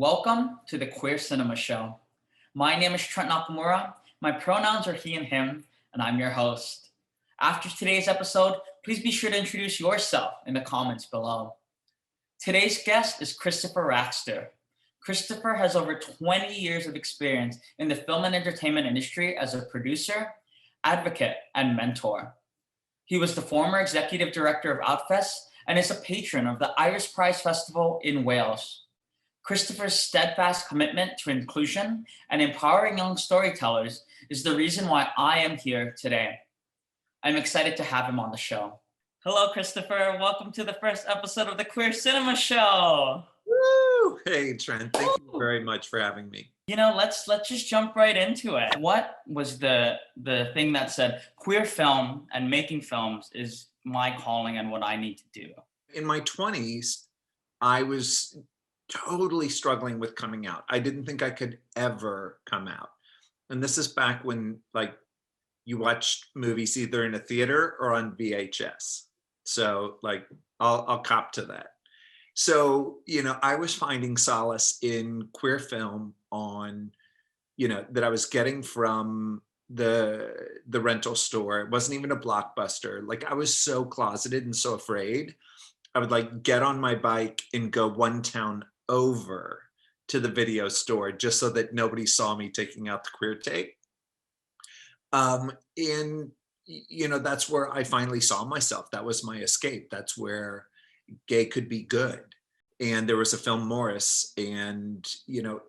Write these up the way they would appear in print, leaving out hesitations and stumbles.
Welcome to the Queer Cinema Show. My name is Trent Nakamura. My pronouns are he and him, and I'm your host. After today's episode, please be sure to introduce yourself in the comments below. Today's guest is Christopher Racster. Christopher has over 20 years of experience in the film and entertainment industry as a producer, advocate, and mentor. He was the former executive director of Outfest and is a patron of the Iris Prize Festival in Wales. Christopher's steadfast commitment to inclusion and empowering young storytellers is the reason why I am here today. I'm excited to have him on the show. Hello, Christopher. Welcome to the first episode of the Queer Cinema Show. Woo! Hey, Trent. Thank you very much for having me. Let's just jump right into it. What was the thing that said queer film and making films is my calling and what I need to do? In my 20s, I was totally struggling with coming out. I didn't think I could ever come out. And this is back when you watched movies either in a theater or on VHS. So I'll cop to that. So, I was finding solace in queer film that I was getting from the rental store. It wasn't even a Blockbuster. I was so closeted and so afraid. I would get on my bike and go one town over to the video store just so that nobody saw me taking out the queer tape. That's where I finally saw myself. That was my escape. That's where gay could be good. And there was a film Morris, and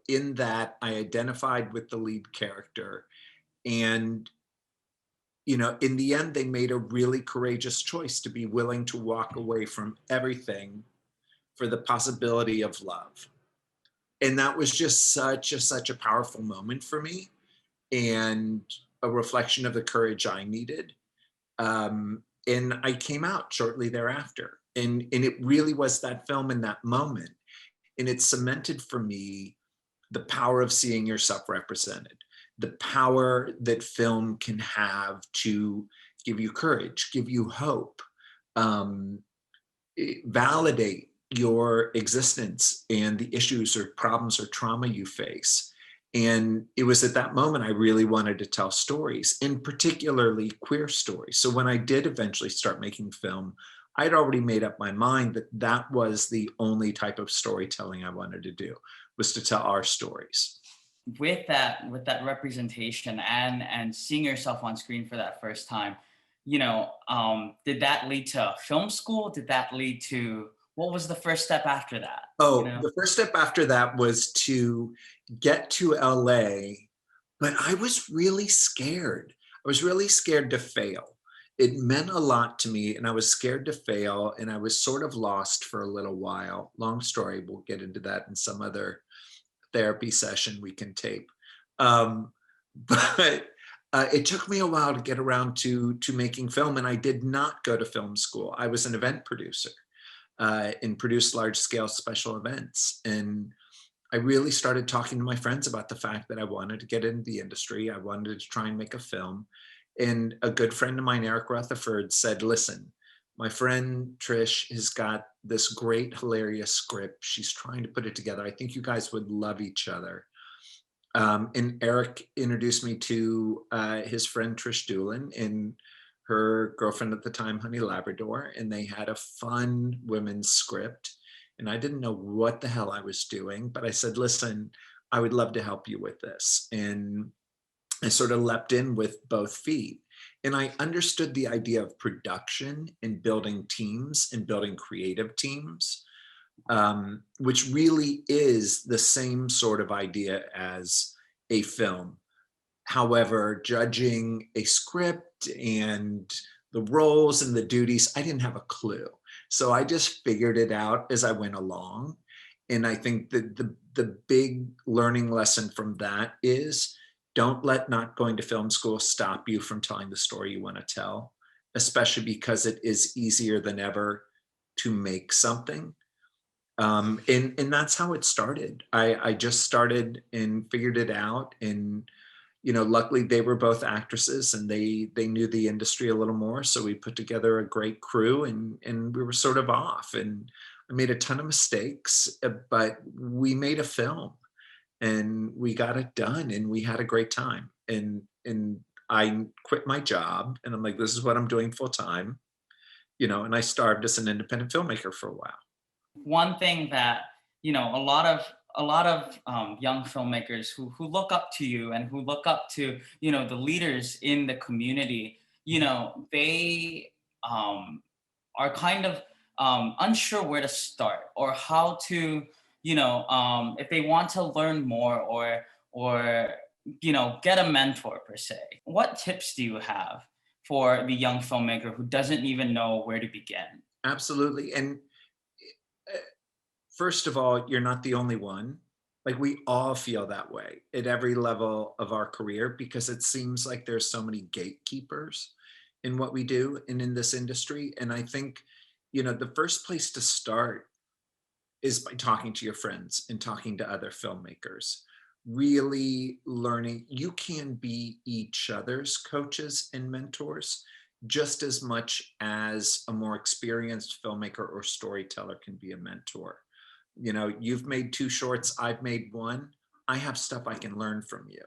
in that I identified with the lead character. And in the end, they made a really courageous choice to be willing to walk away from everything for the possibility of love. And that was just such a powerful moment for me, and a reflection of the courage I needed. And I came out shortly thereafter. And it really was that film in that moment. And it cemented for me the power of seeing yourself represented, the power that film can have to give you courage, give you hope, validate your existence and the issues or problems or trauma you face. And it was at that moment I really wanted to tell stories, and particularly queer stories. So when I did eventually start making film, I'd already made up my mind that that was the only type of storytelling I wanted to do, was to tell our stories. With that representation and seeing yourself on screen for that first time, did that lead to film school? Did that lead to, what was the first step after that? The first step after that was to get to LA, but I was really scared. I was really scared to fail. It meant a lot to me, and I was scared to fail, and I was sort of lost for a little while. Long story, we'll get into that in some other therapy session we can tape. But it took me a while to get around to making film, and I did not go to film school. I was an event producer and produced large-scale special events. And I really started talking to my friends about the fact that I wanted to get into the industry. I wanted to try and make a film. And a good friend of mine, Eric Rutherford, said, listen, my friend Trish has got this great, hilarious script. She's trying to put it together. I think you guys would love each other. And Eric introduced me to his friend Trish Doolin and her girlfriend at the time, Honey Labrador, and they had a fun women's script. And I didn't know what the hell I was doing, but I said, listen, I would love to help you with this. And I sort of leapt in with both feet. And I understood the idea of production and building teams and building creative teams, which really is the same sort of idea as a film. However, judging a script and the roles and the duties, I didn't have a clue. So I just figured it out as I went along. And I think that the big learning lesson from that is, don't let not going to film school stop you from telling the story you want to tell, especially because it is easier than ever to make something. And that's how it started. I just started and figured it out. And, luckily they were both actresses and they knew the industry a little more. So we put together a great crew, and we were sort of off. And I made a ton of mistakes, but we made a film and we got it done and we had a great time. And I quit my job and I'm like, this is what I'm doing full time, and I starved as an independent filmmaker for a while. One thing that a lot of young filmmakers who look up to you and who look up to the leaders in the community, they are kind of unsure where to start or how to if they want to learn more or get a mentor per se. What tips do you have for the young filmmaker who doesn't even know where to begin? Absolutely. And uh, first of all, you're not the only one. Like, we all feel that way at every level of our career because it seems like there's so many gatekeepers in what we do and in this industry. And I think, the first place to start is by talking to your friends and talking to other filmmakers, really learning. You can be each other's coaches and mentors just as much as a more experienced filmmaker or storyteller can be a mentor. You've made two shorts, I've made one. I have stuff I can learn from you.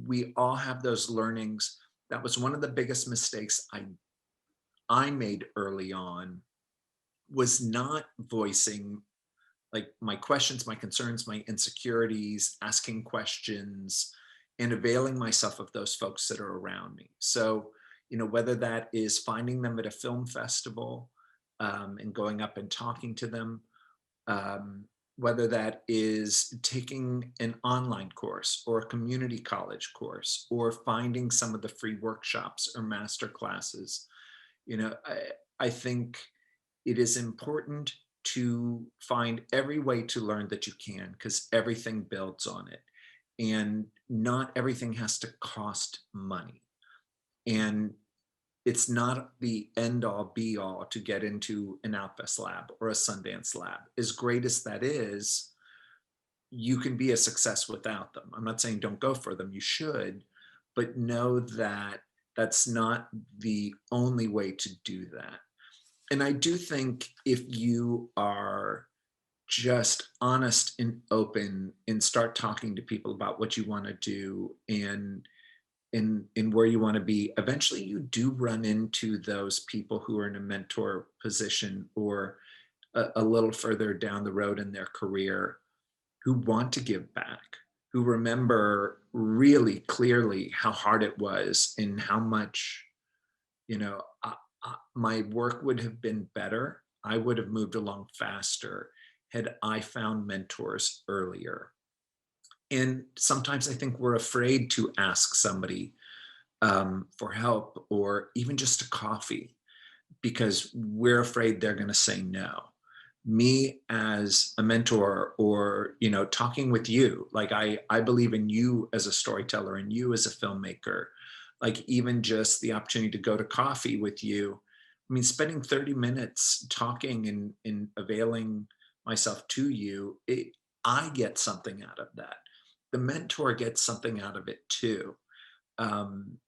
We all have those learnings. That was one of the biggest mistakes I made early on, was not voicing like my questions, my concerns, my insecurities, asking questions, and availing myself of those folks that are around me. So, whether that is finding them at a film festival, and going up and talking to them, um, whether that is taking an online course or a community college course, or finding some of the free workshops or master classes. I think it is important to find every way to learn that you can, because everything builds on it. And not everything has to cost money. And it's not the end all be all to get into an Outfest lab or a Sundance lab. As great as that is, you can be a success without them. I'm not saying don't go for them, you should, but know that that's not the only way to do that. And I do think if you are just honest and open and start talking to people about what you want to do and in where you want to be, eventually you do run into those people who are in a mentor position or a little further down the road in their career, who want to give back, who remember really clearly how hard it was and how much, my work would have been better. I would have moved along faster had I found mentors earlier. And sometimes I think we're afraid to ask somebody for help or even just a coffee because we're afraid they're going to say no. Me as a mentor, or talking with you, like I believe in you as a storyteller and you as a filmmaker, like even just the opportunity to go to coffee with you. I mean, spending 30 minutes talking and availing myself to you, I get something out of that. The mentor gets something out of it too. Um,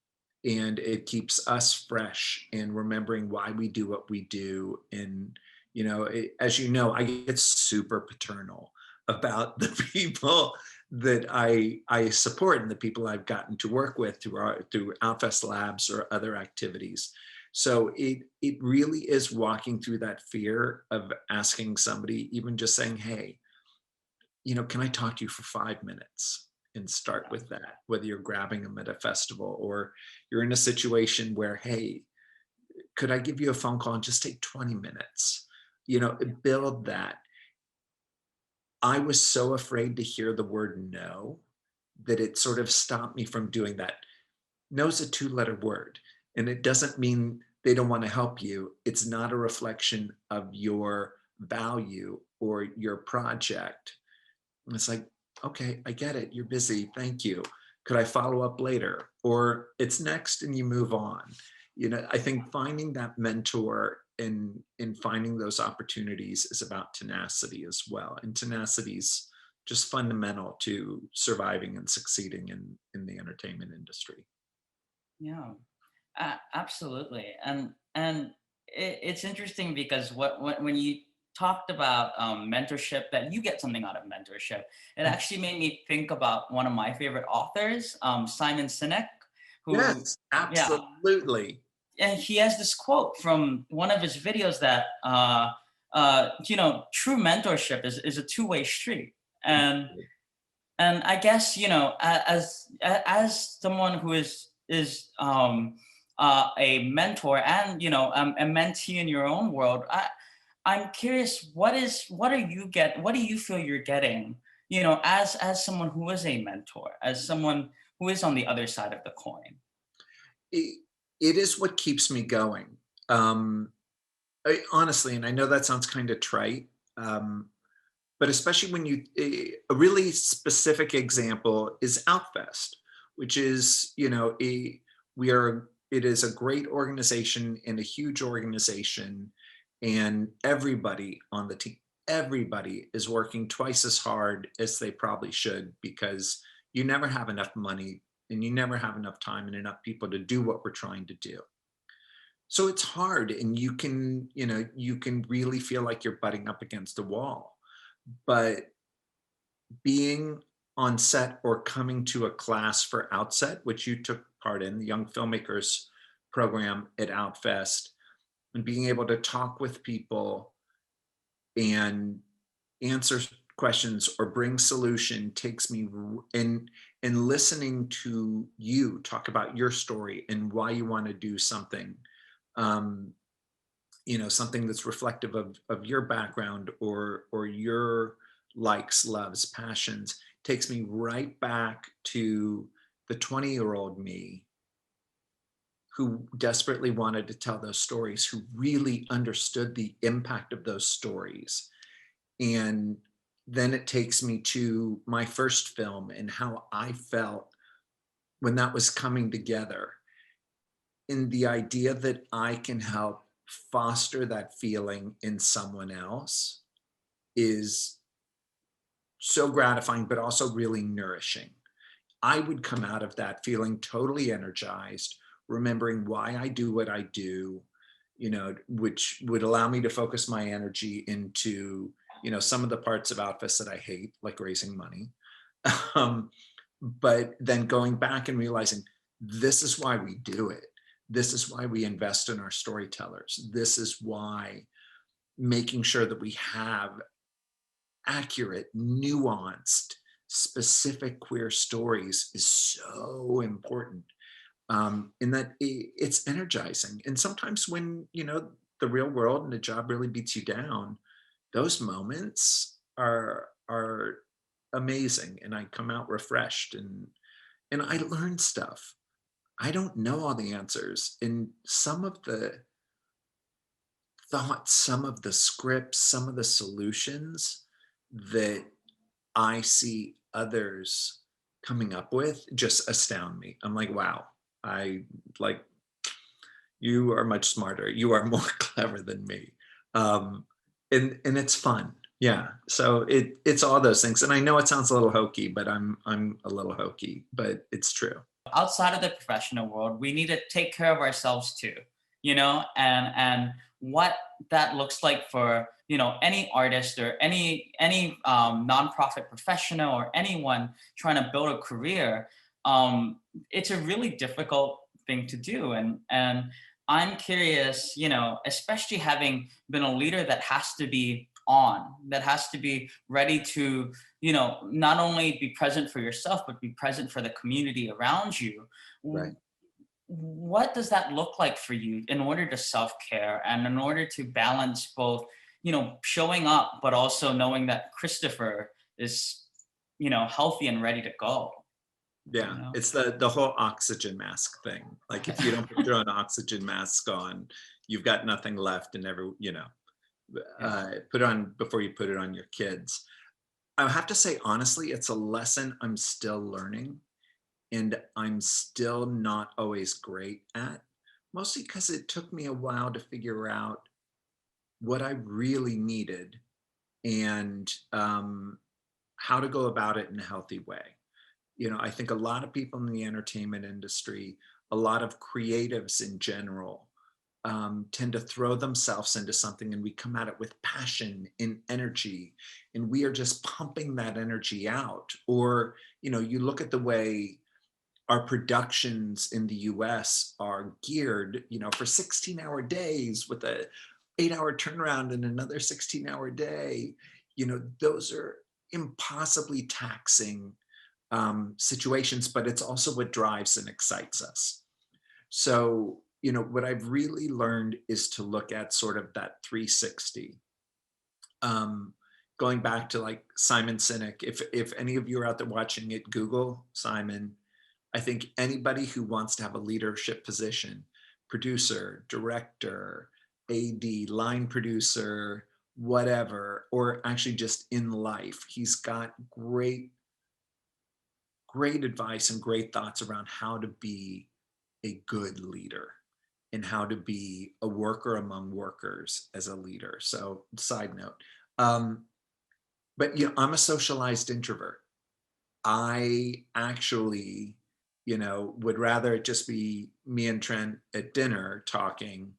and it keeps us fresh and remembering why we do what we do. And as you know, I get super paternal about the people that I support and the people I've gotten to work with through Outfest Labs or other activities. So it really is walking through that fear of asking somebody, even just saying, hey, can I talk to you for 5 minutes? And start with that, whether you're grabbing them at a festival or you're in a situation where, hey, could I give you a phone call and just take 20 minutes? Build that. I was so afraid to hear the word no that it sort of stopped me from doing that. No's a two-letter word, and it doesn't mean they don't want to help you. It's not a reflection of your value or your project. And it's like, okay, I get it. You're busy. Thank you. Could I follow up later? Or it's next and you move on. I think finding that mentor and finding those opportunities is about tenacity as well. And tenacity's just fundamental to surviving and succeeding in the entertainment industry. Yeah, absolutely. And it's interesting because when you talked about mentorship, that you get something out of mentorship, it actually made me think about one of my favorite authors, Simon Sinek, who, Yes, yeah, absolutely. and he has this quote from one of his videos that true mentorship is a two-way street. And I guess, as someone who is a mentor and, a mentee in your own world, I'm curious, what do you feel you're getting, as someone who is a mentor, as someone who is on the other side of the coin? It, it is what keeps me going. Um, Honestly, and I know that sounds kind of trite, um, but especially when a really specific example is Outfest, which is, it is a great organization and a huge organization, and everybody on the team, everybody is working twice as hard as they probably should, because you never have enough money and you never have enough time and enough people to do what we're trying to do. So it's hard, and you can really feel like you're butting up against a wall. But being on set or coming to a class for Outset, which you took part in, the Young Filmmakers program at Outfest, and being able to talk with people and answer questions or bring solution takes me and listening to you talk about your story and why you want to do something, um, something that's reflective of your background or your likes, loves, passions, takes me right back to the 20-year-old me who desperately wanted to tell those stories, who really understood the impact of those stories. And then it takes me to my first film and how I felt when that was coming together, in the idea that I can help foster that feeling in someone else is so gratifying, but also really nourishing. I would come out of that feeling totally energized, remembering why I do what I do, which would allow me to focus my energy into, some of the parts of Outfest that I hate, like raising money. Um, but then going back and realizing this is why we do it. This is why we invest in our storytellers. This is why making sure that we have accurate, nuanced, specific queer stories is so important. In that it's energizing. And sometimes when, the real world and the job really beats you down, those moments are amazing. And I come out refreshed, and I learn stuff. I don't know all the answers. And some of the thoughts, some of the scripts, some of the solutions that I see others coming up with just astound me. I'm like, wow, I like, you are much smarter. You are more clever than me. Um, and it's fun. Yeah. So it's all those things. And I know it sounds a little hokey, but I'm a little hokey, but it's true. Outside of the professional world, we need to take care of ourselves too, and what that looks like for, any artist or any nonprofit professional or anyone trying to build a career. It's a really difficult thing to do, and I'm curious, especially having been a leader that has to be on, that has to be ready to, not only be present for yourself, but be present for the community around you. Right. What does that look like for you in order to self-care and in order to balance both, showing up, but also knowing that Christopher is, healthy and ready to go, you Yeah. know? It's the whole oxygen mask thing. Like if you don't put your own oxygen mask on, you've got nothing left, and Yeah. put on before you put it on your kids. I have to say, honestly, it's a lesson I'm still learning, and I'm still not always great at, mostly because it took me a while to figure out what I really needed, and how to go about it in a healthy way. I think a lot of people in the entertainment industry, a lot of creatives in general, tend to throw themselves into something and we come at it with passion and energy, and we are just pumping that energy out. Or, you look at the way our productions in the US are geared, for 16-hour days with a 8-hour turnaround and another 16-hour day. Those are impossibly taxing situations, but it's also what drives and excites us. So, what I've really learned is to look at sort of that 360. Um, Going back to like Simon Sinek, if any of you are out there watching it, Google Simon. I think anybody who wants to have a leadership position, producer, director, AD, line producer, whatever, or actually just in life, he's got great advice and great thoughts around how to be a good leader and how to be a worker among workers as a leader. So, side note. Um, but I'm a socialized introvert. I actually, would rather it just be me and Trent at dinner talking.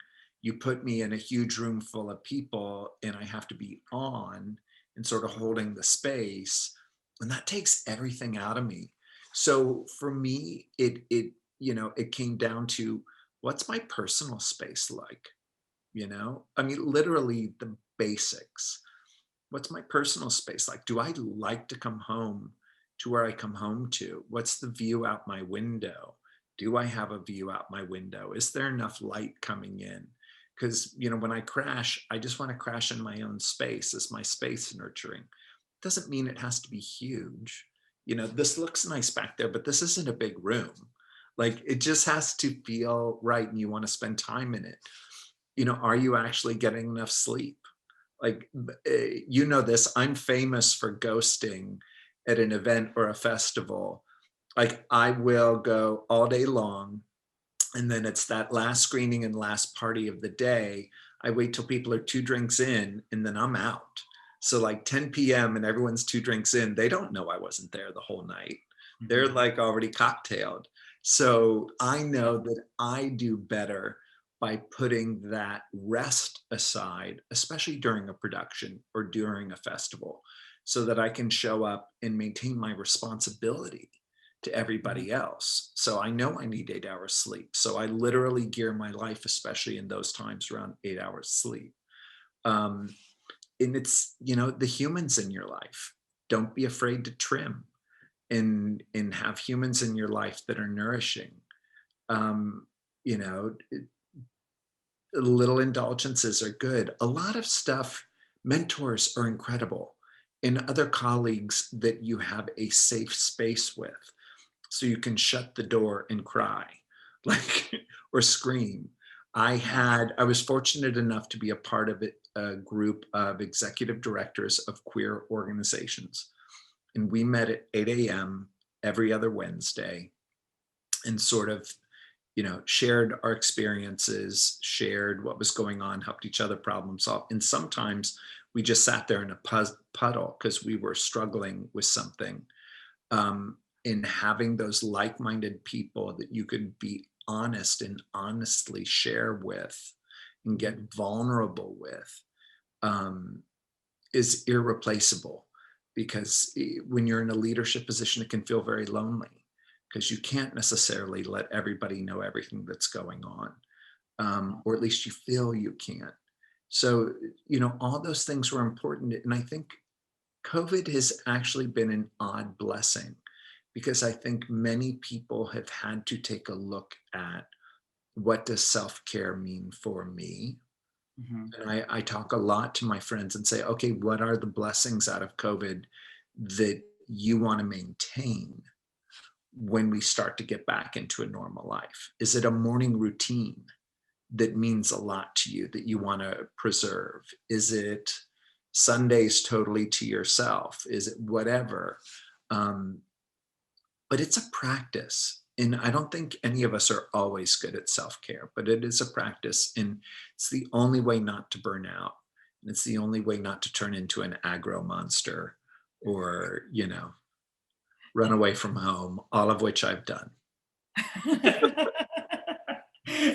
You put me in a huge room full of people and I have to be on and sort of holding the space. And that takes everything out of me. So for me, it came down to what's my personal space like? I mean, literally the basics. What's my personal space like? Do I like to come home to where I come home to? What's the view out my window? Do I have a view out my window? Is there enough light coming in? Because, when I crash, I just want to crash in my own space. Is my space nurturing? Doesn't mean it has to be huge. This looks nice back there, but this isn't a big room. Like it just has to feel right and you want to spend time in it. Are you actually getting enough sleep? Like, this, I'm famous for ghosting at an event or a festival. Like, I will go all day long, and then it's that last screening and last party of the day. I wait till people are 2 drinks in, and then I'm out. So, like 10 p.m. and everyone's 2 drinks in, they don't know I wasn't there the whole night. They're Mhm. like already cocktailed. So I know that I do better by putting that rest aside, especially during a production or during a festival, so that I can show up and maintain my responsibility to Mhm. everybody else. So I know I need 8 hours sleep. So I literally gear my life, especially in those times, around 8 hours sleep. Um, and it's, the humans in your life. Don't be afraid to trim and have humans in your life that are nourishing. Um, you know, Little indulgences are good. A lot of stuff, mentors are incredible, and other colleagues that you have a safe space with. So you can shut the door and cry, like, or scream. Yeah. I was fortunate enough to be a part of it, a group of executive directors of queer organizations. And we met at 8 a.m. every other Wednesday and sort of shared our experiences, shared what was going on, helped each other problem solve. And sometimes we just sat there in a puddle because we were struggling with something. In having those like-minded people that you could be honest and honestly share with and get Mhm. vulnerable with, um, is irreplaceable, because when you're in a leadership position, it can feel very lonely because you can't necessarily let everybody know everything that's going on, or at least you feel you can't. So, all those things were important. And I think COVID has actually been an odd blessing because I think many people have had to take a look at what does self-care mean for me. Mhm. And I talk a lot to my friends and say, okay, what are the blessings out of COVID that you want to maintain when we start to get back into a normal life? Is it a morning routine that means a lot to you that you want to preserve? Is it Sundays totally to yourself? Is it whatever? Um, but it's a practice. And I don't think any of us are always good at self care, but it is a practice. And it's the only way not to burn out. And it's the only way not to turn into an aggro monster or, run away from home, all of which I've done.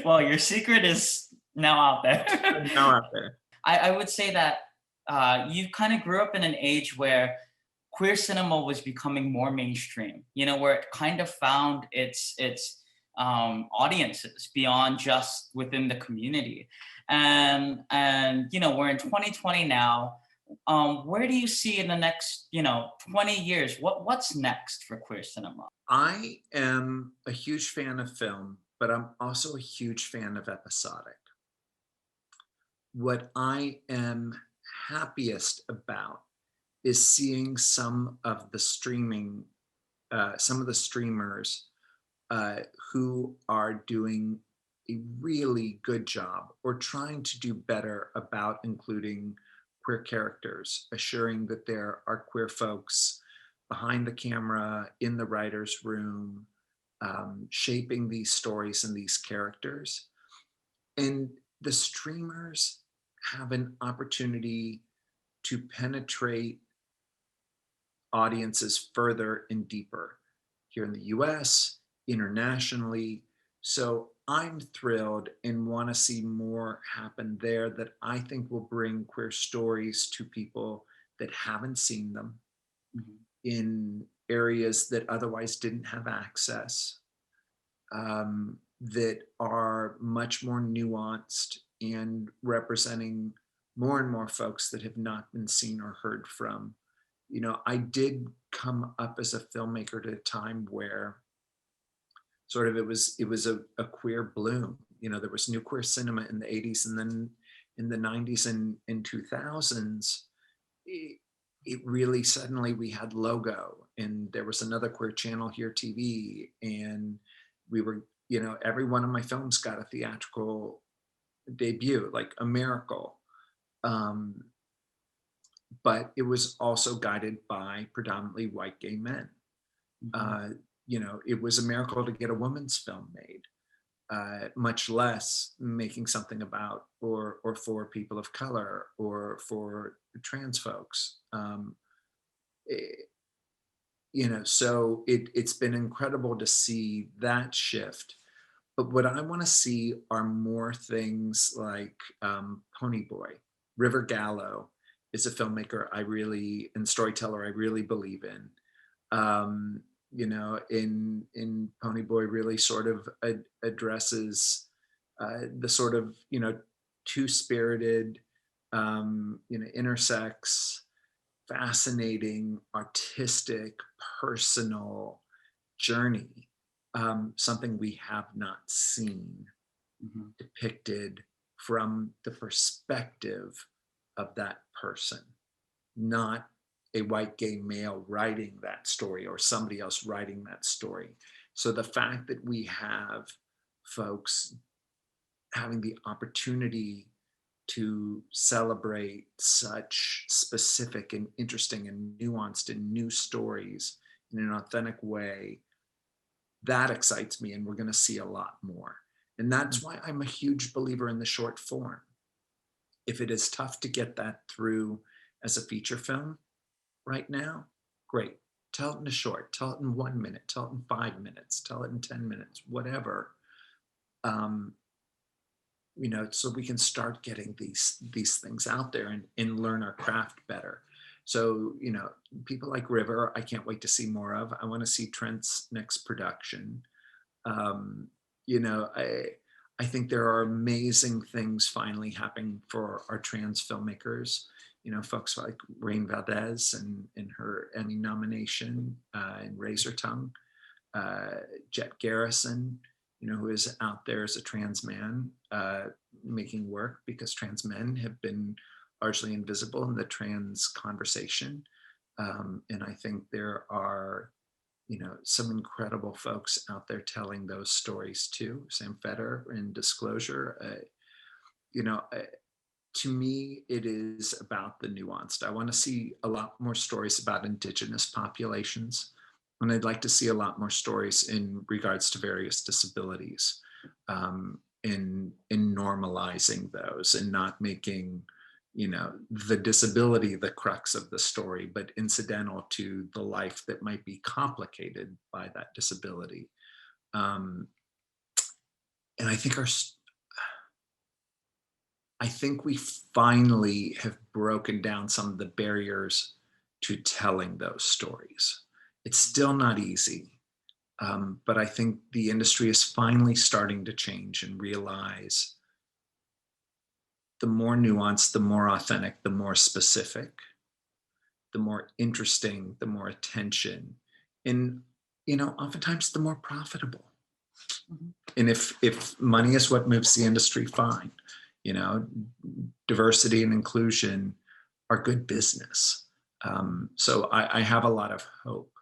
Well, your secret is now out there. Now out there. I would say that you kind of grew up in an age where queer cinema was becoming more mainstream, where it kind of found its audiences beyond just within the community. And we're in 2020 now. Where do you see in the next 20 years, what's next for queer cinema? I am a huge fan of film, but I'm also a huge fan of episodic. What I am happiest about is seeing some of the streamers who are doing a really good job or trying to do better about including queer characters, assuring that there are queer folks behind the camera, in the writer's room, shaping these stories and these characters. And the streamers have an opportunity to penetrate audiences further and deeper here in the US, internationally. So I'm thrilled and want to see more happen there that I think will bring queer stories to people that haven't seen them Mhm. in areas that otherwise didn't have access, that are much more nuanced and representing more and more folks that have not been seen or heard from. I did come up as a filmmaker at a time where sort of it was a queer bloom. There was new queer cinema in the 80s, and then in the 90s and 2000s, it really suddenly we had Logo, and there was another queer channel here, TV, and we were, every one of my films got a theatrical debut, like A Miracle. Um, but it was also guided by predominantly white gay men. Mhm. Uh, it was a miracle to get a woman's film made, much less making something about or for people of color or for trans folks. Eh, so it's been incredible to see that shift. But what I want to see are more things like Pony Boy. River Gallo is a filmmaker and storyteller I really believe in. In Pony Boy really sort of addresses the sort of two-spirited, intersex, fascinating, artistic, personal journey, something we have not seen Mhm. depicted from the perspective of that person, not a white gay male writing that story or somebody else writing that story. So the fact that we have folks having the opportunity to celebrate such specific and interesting and nuanced and new stories in an authentic way, that excites me, and we're going to see a lot more. And that's why I'm a huge believer in the short form. If it is tough to get that through as a feature film right now, great. Tell it in a short, tell it in 1 minute, tell it in 5 minutes, tell it in 10 minutes, whatever. Um, so we can start getting these things out there and learn our craft better. So, people like River, I can't wait to see more of. I want to see Trent's next production. Um, I think there are amazing things finally happening for our trans filmmakers. Folks like Rain Valdez and her Emmy nomination, and Razor Tongue, Jet Garrison, who is out there as a trans man, making work, because trans men have been largely invisible in the trans conversation. And I think there are, some incredible folks out there telling those stories too. Sam Feder in Disclosure. You know, uh, to me, it is about the nuanced. I want to see a lot more stories about Indigenous populations, and I'd like to see a lot more stories in regards to various disabilities, in normalizing those and not making, the disability, the crux of the story, but incidental to the life that might be complicated by that disability. Um, and I think we finally have broken down some of the barriers to telling those stories. It's still not easy, but I think the industry is finally starting to change and realize the more nuanced, the more authentic, the more specific, the more interesting, the more attention, and oftentimes the more profitable. Mhm. And if money is what moves the industry, fine. You know, diversity and inclusion are good business. So I have a lot of hope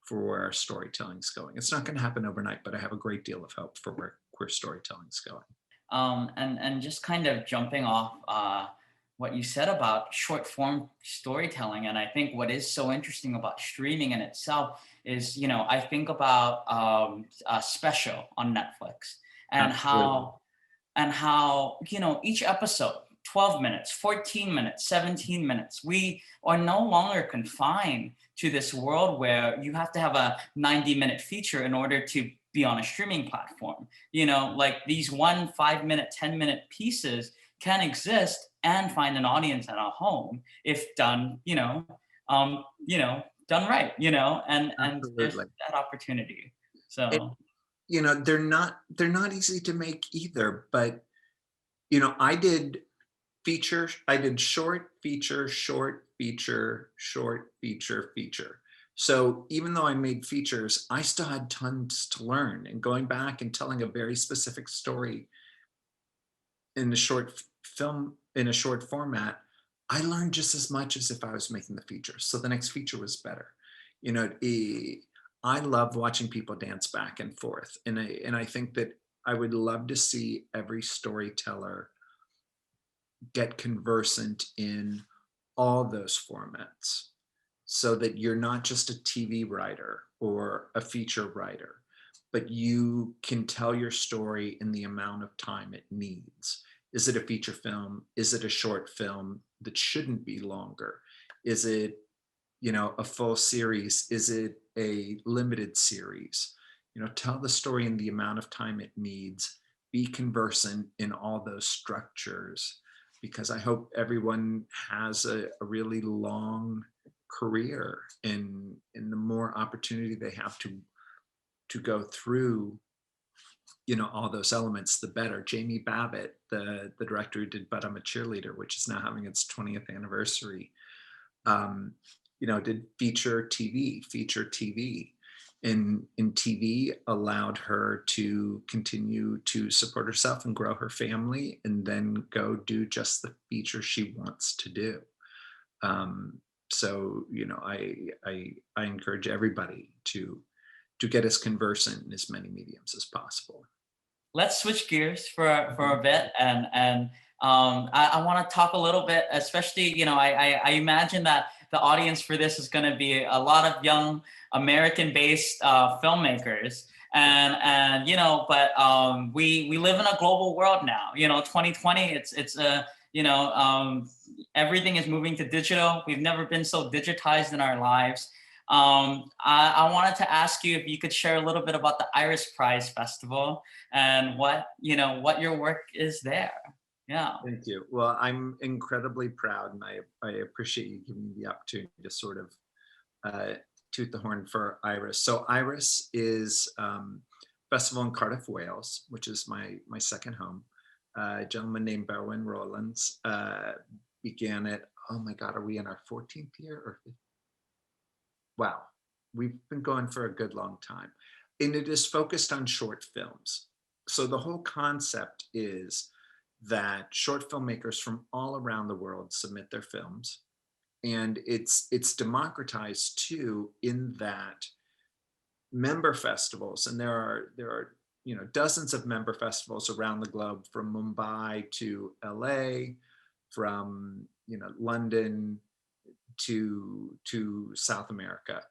for where our storytelling's going. It's not going to happen overnight, but I have a great deal of hope for where storytelling's going. And just kind of jumping off what you said about short form storytelling, and I think what is so interesting about streaming in itself is, I think about a special on Netflix, and Absolutely. how each episode, 12 minutes, 14 minutes, 17 minutes, we are no longer confined to this world where you have to have a 90-minute feature in order to be on a streaming platform. Like these 5-minute, 10-minute pieces can exist and find an audience at a home if done, done right, and there's Absolutely. that opportunity. And, So they're not easy to make either, but I did short feature, short feature, short feature, feature. So even though I made features, I still had tons to learn, and going back and telling a very specific story in a film in a short format, I learned just as much as if I was making the feature. So the next feature was better. You know, I love watching people dance back and forth, and I think that I would love to see every storyteller get conversant in all those formats so that you're not just a TV writer or a feature writer, but you can tell your story in the amount of time it needs. Is it a feature film? Is it a short film that shouldn't be longer? Is it, a full series? Is it a limited series? Tell the story in the amount of time it needs. Be conversant in all those structures, because I hope everyone has a really long career, and the more opportunity they have to go through all those elements, the better. Jamie Babbitt, the director who did But I'm a Cheerleader, which is now having its 20th anniversary, um, did feature TV, and TV allowed her to continue to support herself and grow her family, and then go do just the feature she wants to do. So I encourage everybody to get as conversant in as many mediums as possible. let's switch gears for Mhm. a bit, and I want to talk a little bit, especially, I imagine that the audience for this is going to be a lot of young American based filmmakers, and but we live in a global world now. 2020, it's a everything is moving to digital. We've never been so digitized in our lives. I wanted to ask you if you could share a little bit about the Iris Prize Festival and what your work is there. Yeah. Thank you. Well, I'm incredibly proud, and I appreciate you giving me the opportunity to sort of uh, toot the horn for Iris. So Iris is festival in Cardiff, Wales, which is my second home. A gentleman named Berwyn Rowlands began it. Oh my God, are we in our 14th year or wow? We've been going for a good long time, and it is focused on short films. So the whole concept is that short filmmakers from all around the world submit their films, and it's democratized too, in that member festivals, and there are dozens of member festivals around the globe, from Mumbai to LA, from London to South America.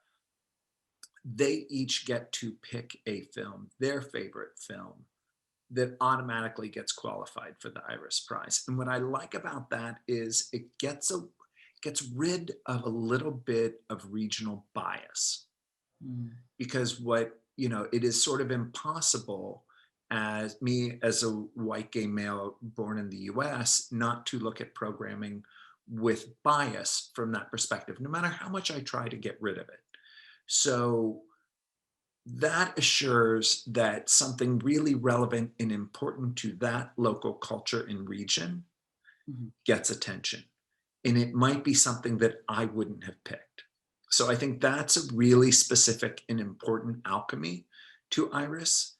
They each get to pick a film, their favorite film, that automatically gets qualified for the Iris Prize. And what I like about that is it gets rid of a little bit of regional bias, Mm, because it is sort of impossible as me as a white gay male born in the US not to look at programming with bias from that perspective, no matter how much I try to get rid of it. So that assures that something really relevant and important to that local culture and region mhm. gets attention. And it might be something that I wouldn't have picked. So I think that's a really specific and important alchemy to Iris,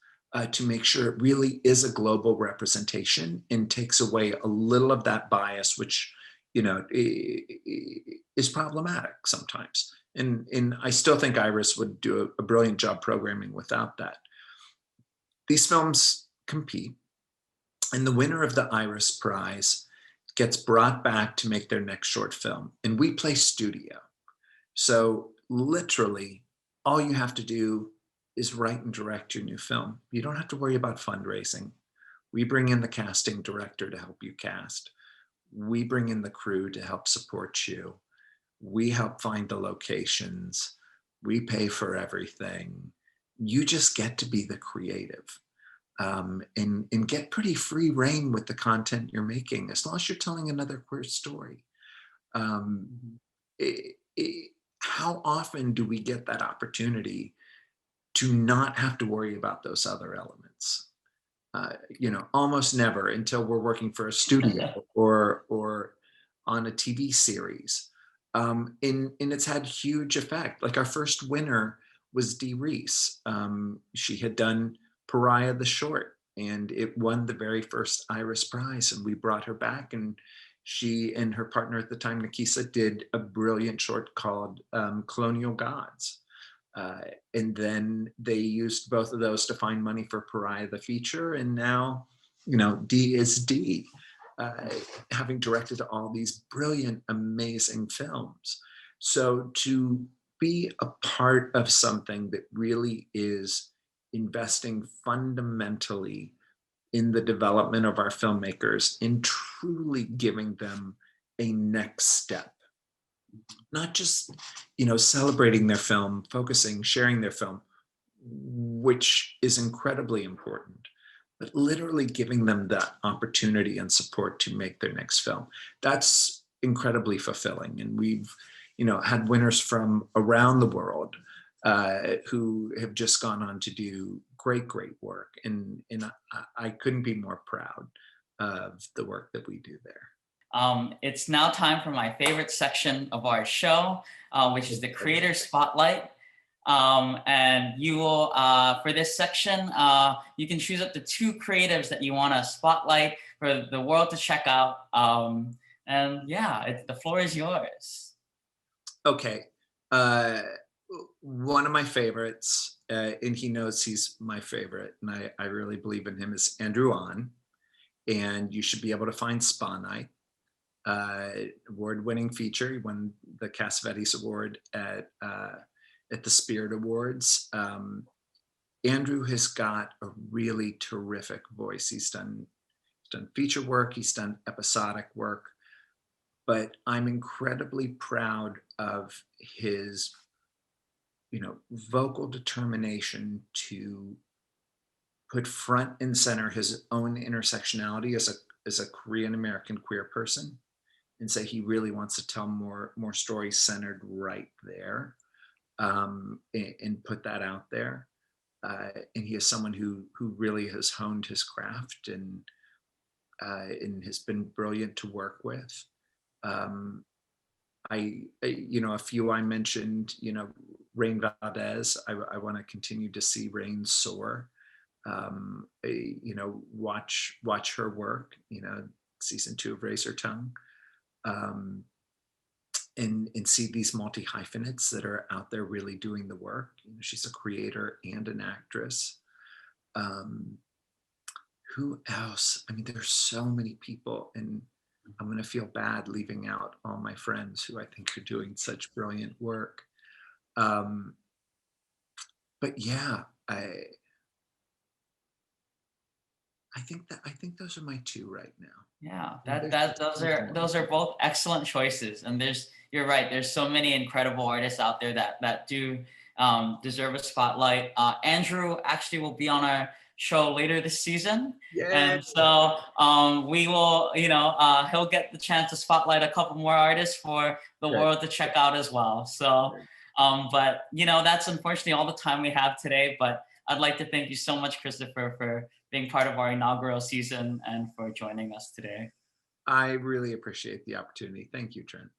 to make sure it really is a global representation and takes away a little of that bias, which is problematic sometimes. And I still think Iris would do a brilliant job programming without that. These films compete, and the winner of the Iris Prize gets brought back to make their next short film. And we play studio. So literally, all you have to do is write and direct your new film. You don't have to worry about fundraising. We bring in the casting director to help you cast. We bring in the crew to help support you. We help find the locations. We pay for everything. You just get to be the creative, and get pretty free reign with the content you're making, as long as you're telling another queer story. Um, Mhm. how often do we get that opportunity to not have to worry about those other elements? Almost never, until we're working for a studio or on a TV series. And it's had huge effect. Like, our first winner was Dee Reese. She had done Pariah the short, and it won the very first Iris Prize. And we brought her back, and she and her partner at the time, Nikisa, did a brilliant short called Colonial Gods. Uh, and then they used both of those to find money for Pariah the feature. And now, Dee is Dee, uh, having directed all these brilliant, amazing films. So to be a part of something that really is investing fundamentally in the development of our filmmakers, in truly giving them a next step, not just celebrating their film, focusing, sharing their film, which is incredibly important, but literally giving them the opportunity and support to make their next film. That's incredibly fulfilling. And we've had winners from around the world, who have just gone on to do great work, and I couldn't be more proud of the work that we do there. It's now time for my favorite section of our show, which is the Creator Spotlight. And you will, for this section, you can choose up to two creatives that you want to spotlight for the world to check out. And yeah, the floor is yours. Okay. Uh, One of my favorites, and he knows he's my favorite, and I really believe in him, is Andrew On. And you should be able to find Spa Night, uh, award-winning feature. He won the Cassavetes Award at the Spirit Awards. Andrew has got a really terrific voice. He's done feature work, he's done episodic work, but I'm incredibly proud of his vocal determination to put front and center his own intersectionality as a Korean American queer person, and say he really wants to tell more stories centered right there, and put that out there. And he is someone who really has honed his craft, and has been brilliant to work with. Um, a few I mentioned, Rain Valdez. I want to continue to see Rain soar. Watch her work. Season 2 of Raise Her Tongue. Um, and see these multi hyphenates that are out there really doing the work. She's a creator and an actress. Um, who else? I mean, there's so many people, and I'm going to feel bad leaving out all my friends who I think are doing such brilliant work. Um, but yeah, I think those are my two right now. Yeah, And that there's that those there's are more. those are both excellent choices. And you're right. There's so many incredible artists out there that do deserve a spotlight. Andrew actually will be on our show later this season, Yeah. and so we will, he'll get the chance to spotlight a couple more artists for the Good. world to check out as well. So, but that's unfortunately all the time we have today. But I'd like to thank you so much, Christopher, for being part of our inaugural season and for joining us today. I really appreciate the opportunity. Thank you, Trent.